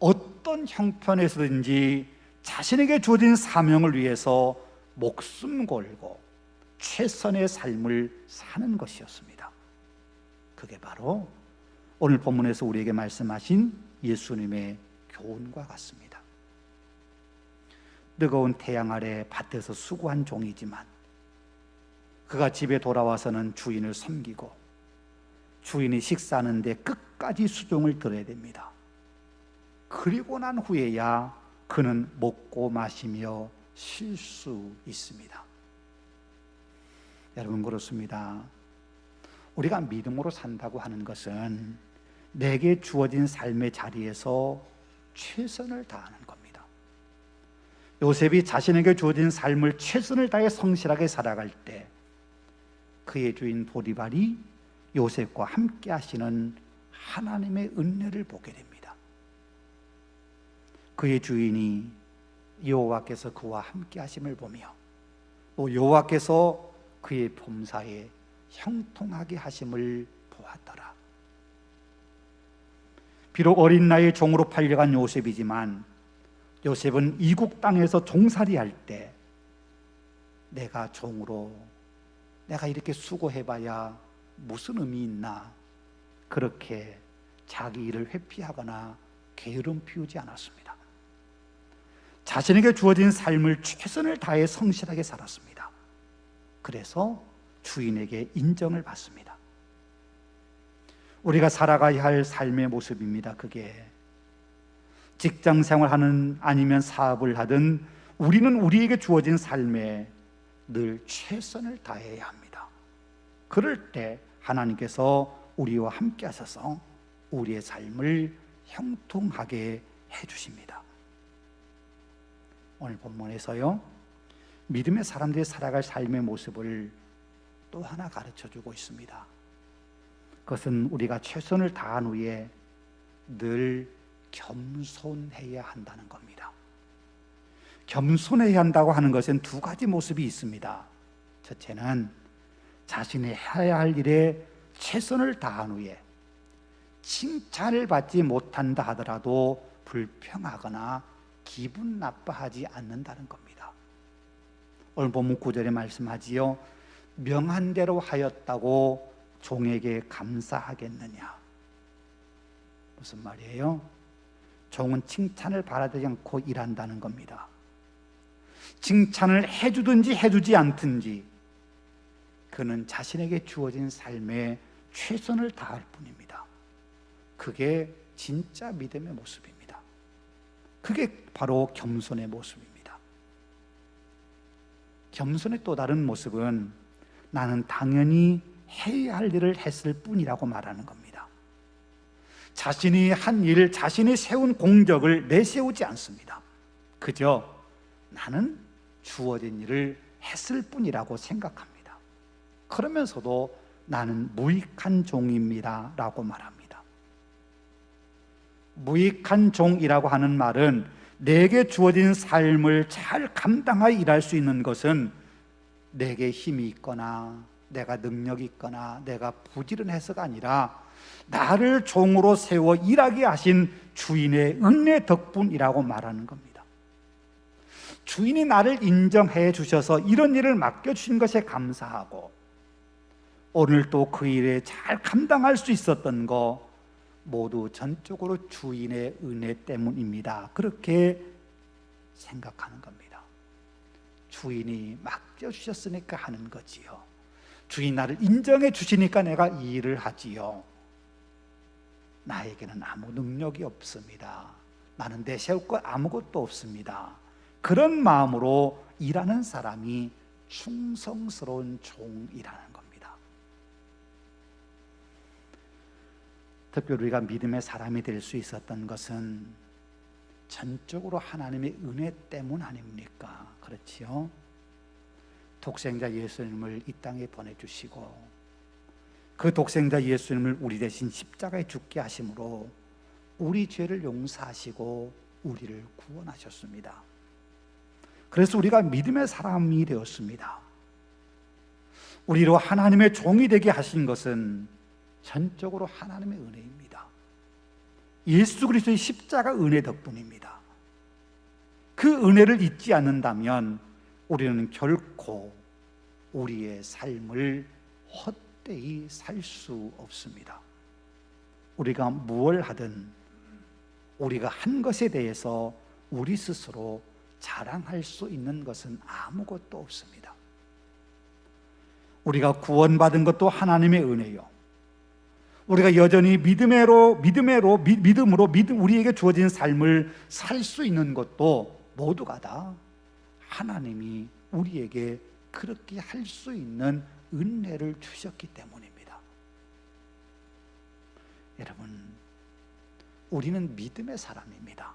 어떤 형편에서든지 자신에게 주어진 사명을 위해서 목숨 걸고 최선의 삶을 사는 것이었습니다. 그게 바로 오늘 본문에서 우리에게 말씀하신 예수님의 교훈과 같습니다. 뜨거운 태양 아래 밭에서 수고한 종이지만 그가 집에 돌아와서는 주인을 섬기고 주인이 식사하는데 끝까지 수종을 들어야 됩니다. 그리고 난 후에야 그는 먹고 마시며 쉴 수 있습니다. 여러분, 그렇습니다. 우리가 믿음으로 산다고 하는 것은 내게 주어진 삶의 자리에서 최선을 다하는 겁니다. 요셉이 자신에게 주어진 삶을 최선을 다해 성실하게 살아갈 때 그의 주인 보디발이 요셉과 함께 하시는 하나님의 은혜를 보게 됩니다. 그의 주인이 여호와께서 그와 함께 하심을 보며 또 여호와께서 그의 범사에 형통하게 하심을 보았더라. 비록 어린 나이에 종으로 팔려간 요셉이지만 요셉은 이국 땅에서 종살이할 때 내가 종으로 내가 이렇게 수고해봐야 무슨 의미 있나, 그렇게 자기 일을 회피하거나 게으름 피우지 않았습니다. 자신에게 주어진 삶을 최선을 다해 성실하게 살았습니다. 그래서 주인에게 인정을 받습니다. 우리가 살아가야 할 삶의 모습입니다. 그게 직장 생활하는 아니면 사업을 하든 우리는 우리에게 주어진 삶에 늘 최선을 다해야 합니다. 그럴 때 하나님께서 우리와 함께 하셔서 우리의 삶을 형통하게 해주십니다. 오늘 본문에서요, 믿음의 사람들이 살아갈 삶의 모습을 또 하나 가르쳐주고 있습니다. 그것은 우리가 최선을 다한 후에 늘 겸손해야 한다는 겁니다. 겸손해야 한다고 하는 것은 두 가지 모습이 있습니다. 첫째는 자신이 해야 할 일에 최선을 다한 후에 칭찬을 받지 못한다 하더라도 불평하거나 기분 나빠하지 않는다는 겁니다. 오늘 본문 9절에 말씀하지요. 명한 대로 하였다고 종에게 감사하겠느냐. 무슨 말이에요? 종은 칭찬을 바라지 않고 일한다는 겁니다. 칭찬을 해주든지 해주지 않든지 그는 자신에게 주어진 삶에 최선을 다할 뿐입니다. 그게 진짜 믿음의 모습입니다. 그게 바로 겸손의 모습입니다. 겸손의 또 다른 모습은 나는 당연히 해야 할 일을 했을 뿐이라고 말하는 겁니다. 자신이 한 일, 자신이 세운 공적을 내세우지 않습니다. 그저 나는 주어진 일을 했을 뿐이라고 생각합니다. 그러면서도 나는 무익한 종입니다 라고 말합니다. 무익한 종이라고 하는 말은 내게 주어진 삶을 잘 감당하여 일할 수 있는 것은 내게 힘이 있거나 내가 능력이 있거나 내가 부지런해서가 아니라 나를 종으로 세워 일하게 하신 주인의 은혜 덕분이라고 말하는 겁니다. 주인이 나를 인정해 주셔서 이런 일을 맡겨주신 것에 감사하고 오늘 또 그 일에 잘 감당할 수 있었던 거 모두 전적으로 주인의 은혜 때문입니다. 그렇게 생각하는 겁니다. 주인이 맡겨주셨으니까 하는 거지요. 주인 나를 인정해 주시니까 내가 이 일을 하지요. 나에게는 아무 능력이 없습니다. 나는 내세울 것 아무것도 없습니다. 그런 마음으로 일하는 사람이 충성스러운 종이라는 겁니다. 특별히 우리가 믿음의 사람이 될 수 있었던 것은 전적으로 하나님의 은혜 때문 아닙니까? 그렇지요? 독생자 예수님을 이 땅에 보내주시고 그 독생자 예수님을 우리 대신 십자가에 죽게 하심으로 우리 죄를 용서하시고 우리를 구원하셨습니다. 그래서 우리가 믿음의 사람이 되었습니다. 우리로 하나님의 종이 되게 하신 것은 전적으로 하나님의 은혜입니다. 예수 그리스도의 십자가 은혜 덕분입니다. 그 은혜를 잊지 않는다면 우리는 결코 우리의 삶을 헛되이 살 수 없습니다. 우리가 무엇을 하든 우리가 한 것에 대해서 우리 스스로 자랑할 수 있는 것은 아무것도 없습니다. 우리가 구원받은 것도 하나님의 은혜요. 우리가 여전히 믿음으로 우리에게 주어진 삶을 살 수 있는 것도 모두가 다 하나님이 우리에게 그렇게 할 수 있는 은혜를 주셨기 때문입니다. 여러분, 우리는 믿음의 사람입니다.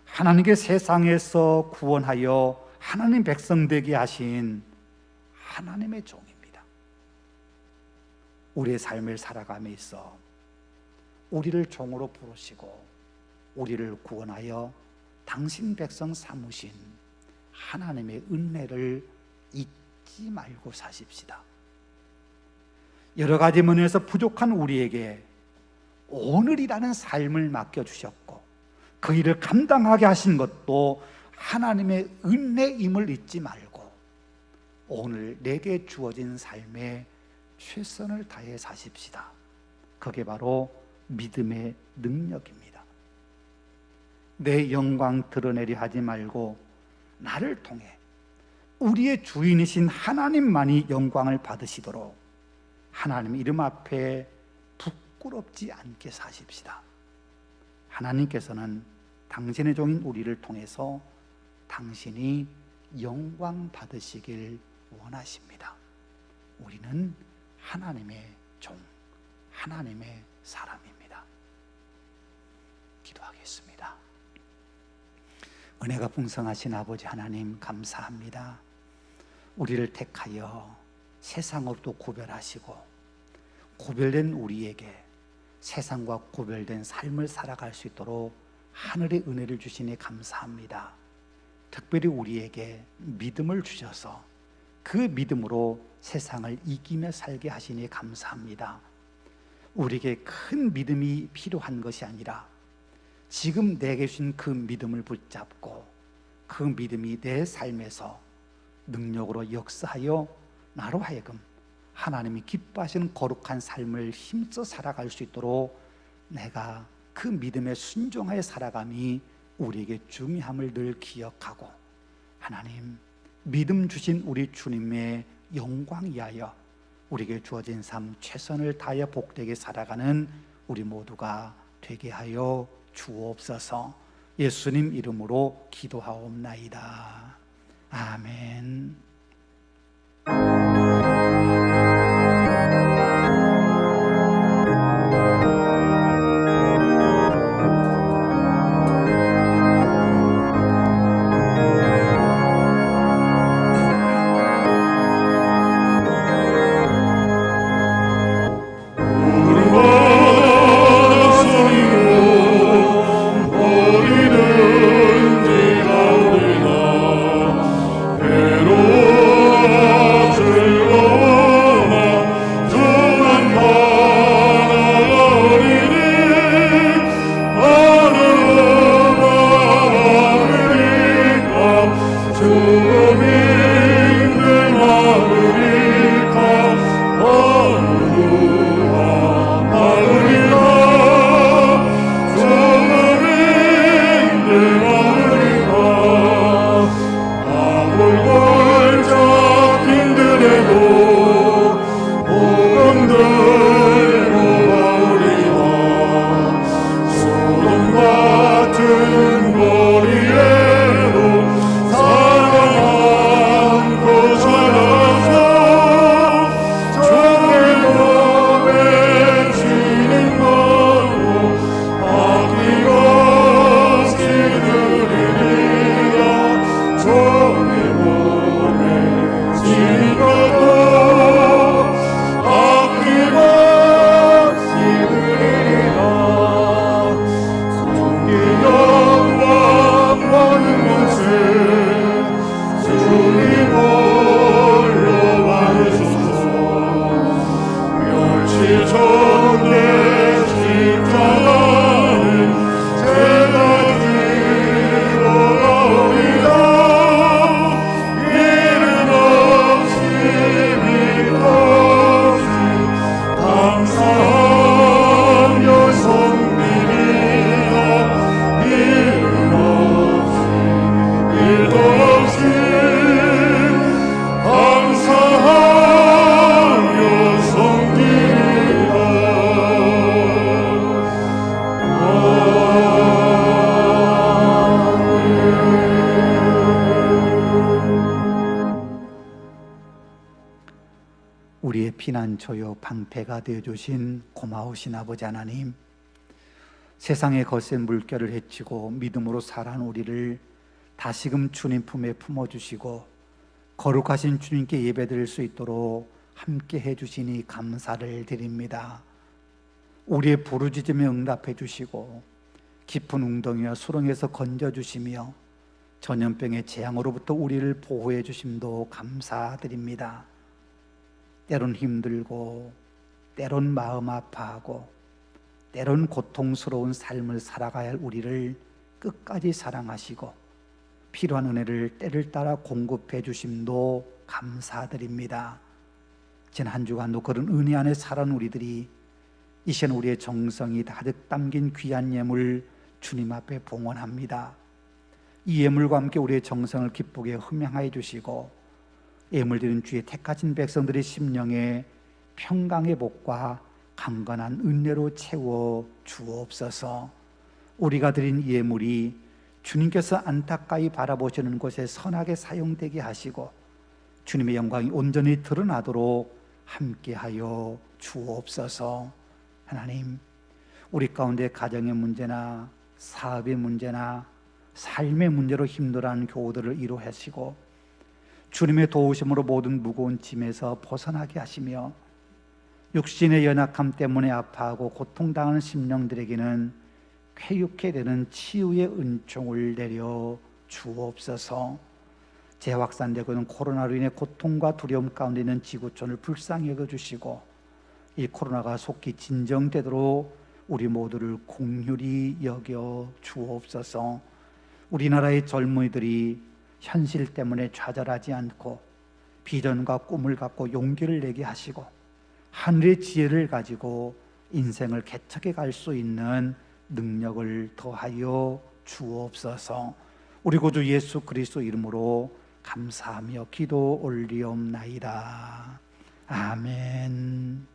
하나님께 세상에서 구원하여 하나님 백성 되게 하신 하나님의 종입니다. 우리의 삶을 살아감에 있어 우리를 종으로 부르시고 우리를 구원하여 당신 백성 삼으신 하나님의 은혜를 잊지 말고 사십시다. 여러 가지 면에서 부족한 우리에게 오늘이라는 삶을 맡겨주셨고 그 일을 감당하게 하신 것도 하나님의 은혜임을 잊지 말고 오늘 내게 주어진 삶에 최선을 다해 사십시다. 그게 바로 믿음의 능력입니다. 내 영광 드러내려 하지 말고 나를 통해 우리의 주인이신 하나님만이 영광을 받으시도록 하나님 이름 앞에 부끄럽지 않게 사십시다. 하나님께서는 당신의 종인 우리를 통해서 당신이 영광 받으시길 원하십니다. 우리는 하나님의 종, 하나님의 사람입니다. 기도하겠습니다. 은혜가 풍성하신 아버지 하나님 감사합니다. 우리를 택하여 세상으로부터 구별하시고 구별된 우리에게 세상과 구별된 삶을 살아갈 수 있도록 하늘의 은혜를 주시니 감사합니다. 특별히 우리에게 믿음을 주셔서 그 믿음으로 세상을 이기며 살게 하시니 감사합니다. 우리에게 큰 믿음이 필요한 것이 아니라 지금 내게 주신 그 믿음을 붙잡고 그 믿음이 내 삶에서 능력으로 역사하여 나로 하여금 하나님이 기뻐하시는 거룩한 삶을 힘써 살아갈 수 있도록 내가 그 믿음에 순종하여 살아감이 우리에게 중요함을 늘 기억하고 하나님 믿음 주신 우리 주님의 영광 위하여 우리에게 주어진 삶 최선을 다하여 복되게 살아가는 우리 모두가 되게 하여 주옵소서. 예수님 이름으로 기도하옵나이다. 아멘. 피난처요 방패가 되어주신 고마우신 아버지 하나님, 세상의 거센 물결을 헤치고 믿음으로 살아온 우리를 다시금 주님 품에 품어주시고 거룩하신 주님께 예배드릴 수 있도록 함께 해주시니 감사를 드립니다. 우리의 부르짖음에 응답해 주시고 깊은 웅덩이와 수렁에서 건져주시며 전염병의 재앙으로부터 우리를 보호해 주심도 감사드립니다. 때론 힘들고 때론 마음 아파하고 때론 고통스러운 삶을 살아가야 할 우리를 끝까지 사랑하시고 필요한 은혜를 때를 따라 공급해 주심도 감사드립니다. 지난 한 주간도 그런 은혜 안에 살아온 우리들이 이젠 우리의 정성이 가득 담긴 귀한 예물 주님 앞에 봉헌합니다. 이 예물과 함께 우리의 정성을 기쁘게 흠양하여 주시고 예물 드린 주의 택하신 백성들의 심령에 평강의 복과 강건한 은혜로 채워 주옵소서. 우리가 드린 예물이 주님께서 안타까이 바라보시는 곳에 선하게 사용되게 하시고 주님의 영광이 온전히 드러나도록 함께하여 주옵소서. 하나님, 우리 가운데 가정의 문제나 사업의 문제나 삶의 문제로 힘들어하는 교우들을 이루하시고 주님의 도우심으로 모든 무거운 짐에서 벗어나게 하시며 육신의 연약함 때문에 아파하고 고통당하는 심령들에게는 쾌유케 되는 치유의 은총을 내려 주옵소서. 재확산되고 있는 코로나로 인해 고통과 두려움 가운데 있는 지구촌을 불쌍히 여겨주시고 이 코로나가 속히 진정되도록 우리 모두를 긍휼히 여겨 주옵소서. 우리나라의 젊은이들이 현실 때문에 좌절하지 않고 비전과 꿈을 갖고 용기를 내게 하시고 하늘의 지혜를 가지고 인생을 개척해 갈 수 있는 능력을 더하여 주옵소서. 우리 구주 예수 그리스도 이름으로 감사하며 기도 올리옵나이다. 아멘.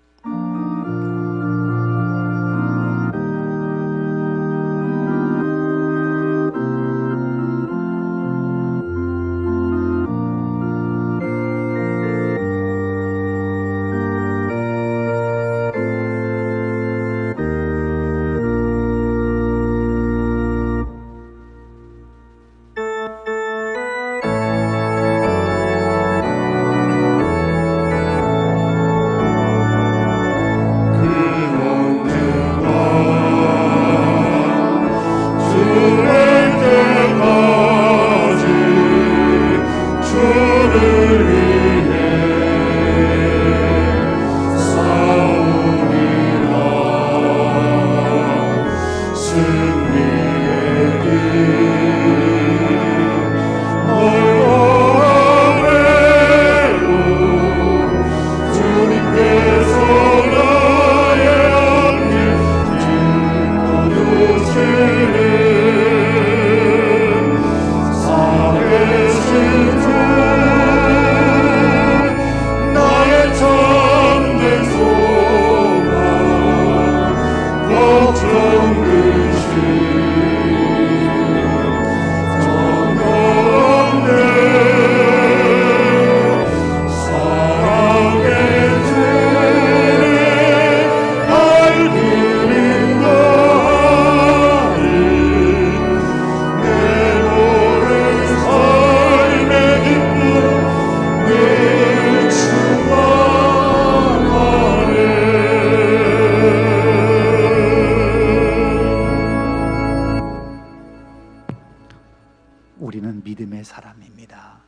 우리는 믿음의 사람입니다.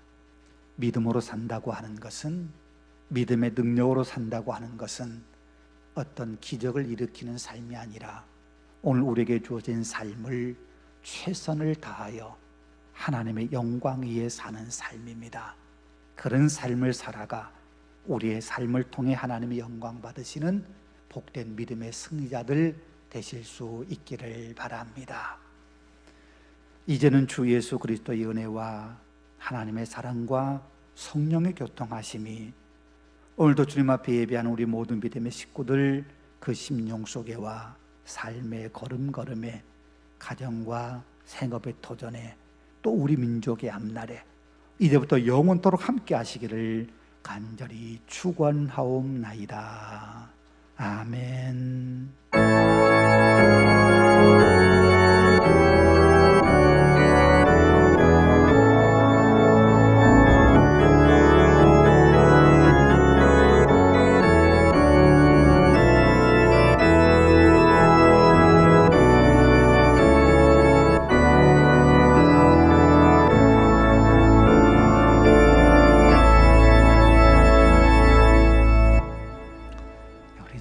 믿음으로 산다고 하는 것은, 믿음의 능력으로 산다고 하는 것은 어떤 기적을 일으키는 삶이 아니라 오늘 우리에게 주어진 삶을 최선을 다하여 하나님의 영광 위에 사는 삶입니다. 그런 삶을 살아가 우리의 삶을 통해 하나님의 영광 받으시는 복된 믿음의 승리자들 되실 수 있기를 바랍니다. 이제는 주 예수 그리스도의 은혜와 하나님의 사랑과 성령의 교통하심이 오늘도 주님 앞에 예배하는 우리 모든 믿음의 식구들 그 심령 속에와 삶의 걸음걸음에, 가정과 생업의 도전에, 또 우리 민족의 앞날에 이제부터 영원토록 함께 하시기를 간절히 축원하옵나이다. 아멘.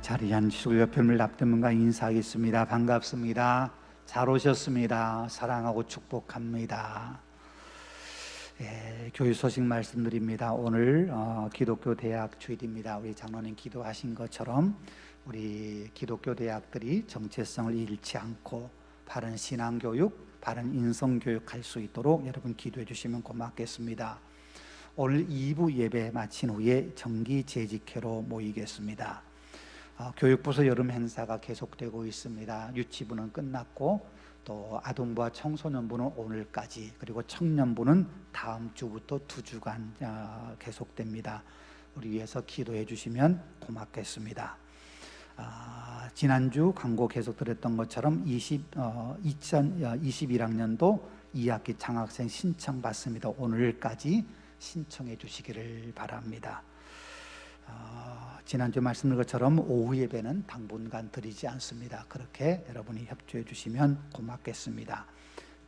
자리에 앉으시고 옆에 있는 앞대문과 인사하겠습니다. 반갑습니다. 잘 오셨습니다. 사랑하고 축복합니다. 교육 소식 말씀드립니다. 오늘 기독교 대학 주일입니다. 우리 장로님 기도하신 것처럼 우리 기독교 대학들이 정체성을 잃지 않고 바른 신앙교육, 바른 인성교육 할 수 있도록 여러분 기도해 주시면 고맙겠습니다. 오늘 2부 예배 마친 후에 정기 재직회로 모이겠습니다. 교육부서 여름 행사가 계속되고 있습니다. 유치부는 끝났고 또 아동부와 청소년부는 오늘까지, 그리고 청년부는 다음 주부터 2주간 계속됩니다. 우리 위해서 기도해 주시면 고맙겠습니다. 지난주 광고 계속 드렸던 것처럼 2021학년도 2학기 장학생 신청 받습니다. 오늘까지 신청해 주시기를 바랍니다. 지난주 말씀드린 것처럼 오후 예배는 당분간 드리지 않습니다. 그렇게 여러분이 협조해 주시면 고맙겠습니다.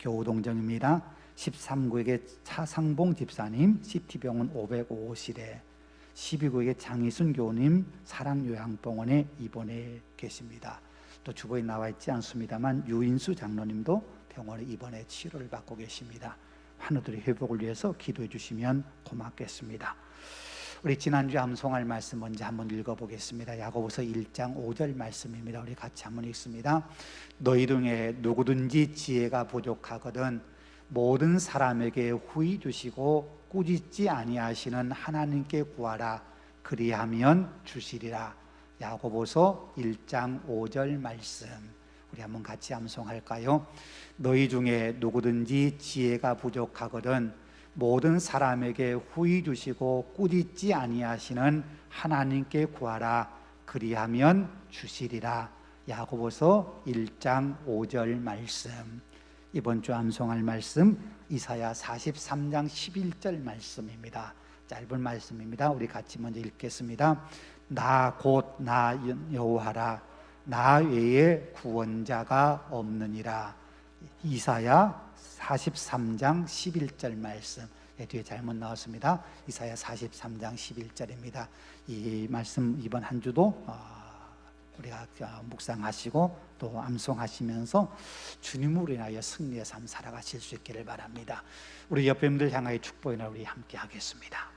교우동정입니다. 13구역의 차상봉 집사님, CT병원 505실에, 12구역의 장희순 교우님 사랑요양병원에 입원해 계십니다. 또 주보에 나와 있지 않습니다만 유인수 장로님도 병원에 입원해 치료를 받고 계십니다. 환우들의 회복을 위해서 기도해 주시면 고맙겠습니다. 우리 지난주에 암송할 말씀 먼저 한번 읽어보겠습니다. 야고보서 1장 5절 말씀입니다. 우리 같이 한번 읽습니다. 너희 중에 누구든지 지혜가 부족하거든 모든 사람에게 후히 주시고 꾸짖지 아니하시는 하나님께 구하라. 그리하면 주시리라. 야고보서 1장 5절 말씀 우리 한번 같이 암송할까요? 너희 중에 누구든지 지혜가 부족하거든 모든 사람에게 후히 주시고 꾸짖지 아니하시는 하나님께 구하라. 그리하면 주시리라. 야고보서 1장 5절 말씀. 이번 주 암송할 말씀 이사야 43장 11절 말씀입니다. 짧은 말씀입니다. 우리 같이 먼저 읽겠습니다. 나 곧 나 여호와라. 나 외에 구원자가 없느니라. 이사야 43장 11절 말씀. 뒤에 잘못 나왔습니다. 이사야 43장 11절입니다. 이 말씀 이번 한 주도 우리가 묵상하시고 또 암송하시면서 주님으로 인하여 승리의 삶 살아가실 수 있기를 바랍니다. 우리 옆에 분들 향하여 축복이나 우리 함께 하겠습니다.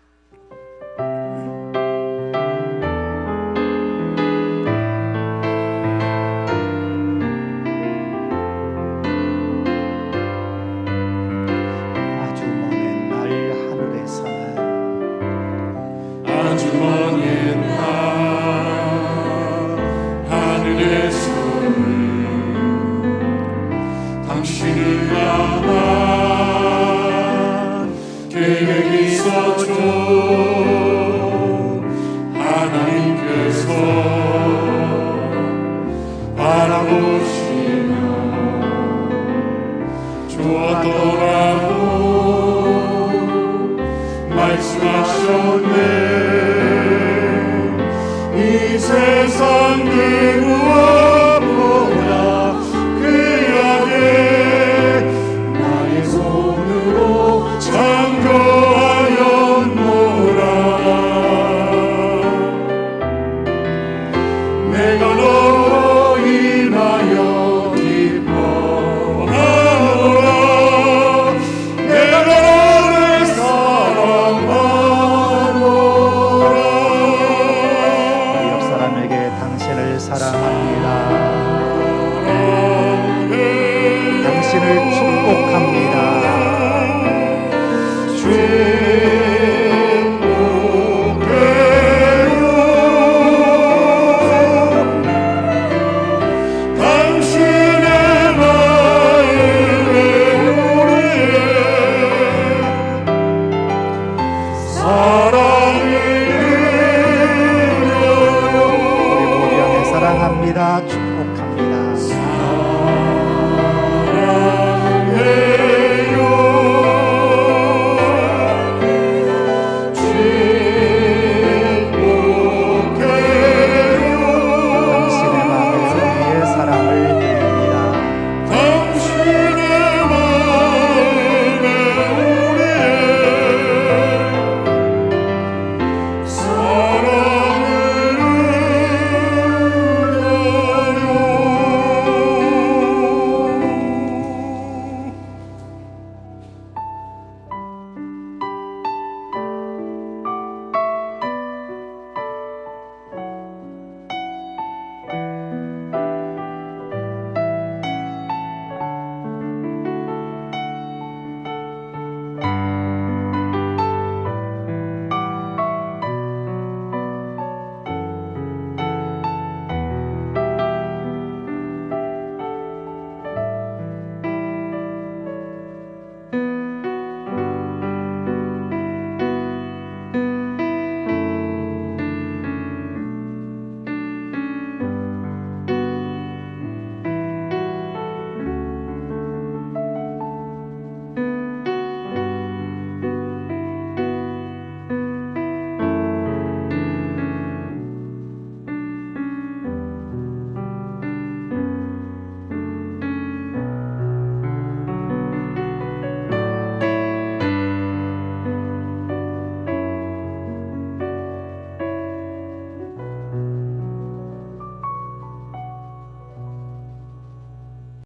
이 세상 그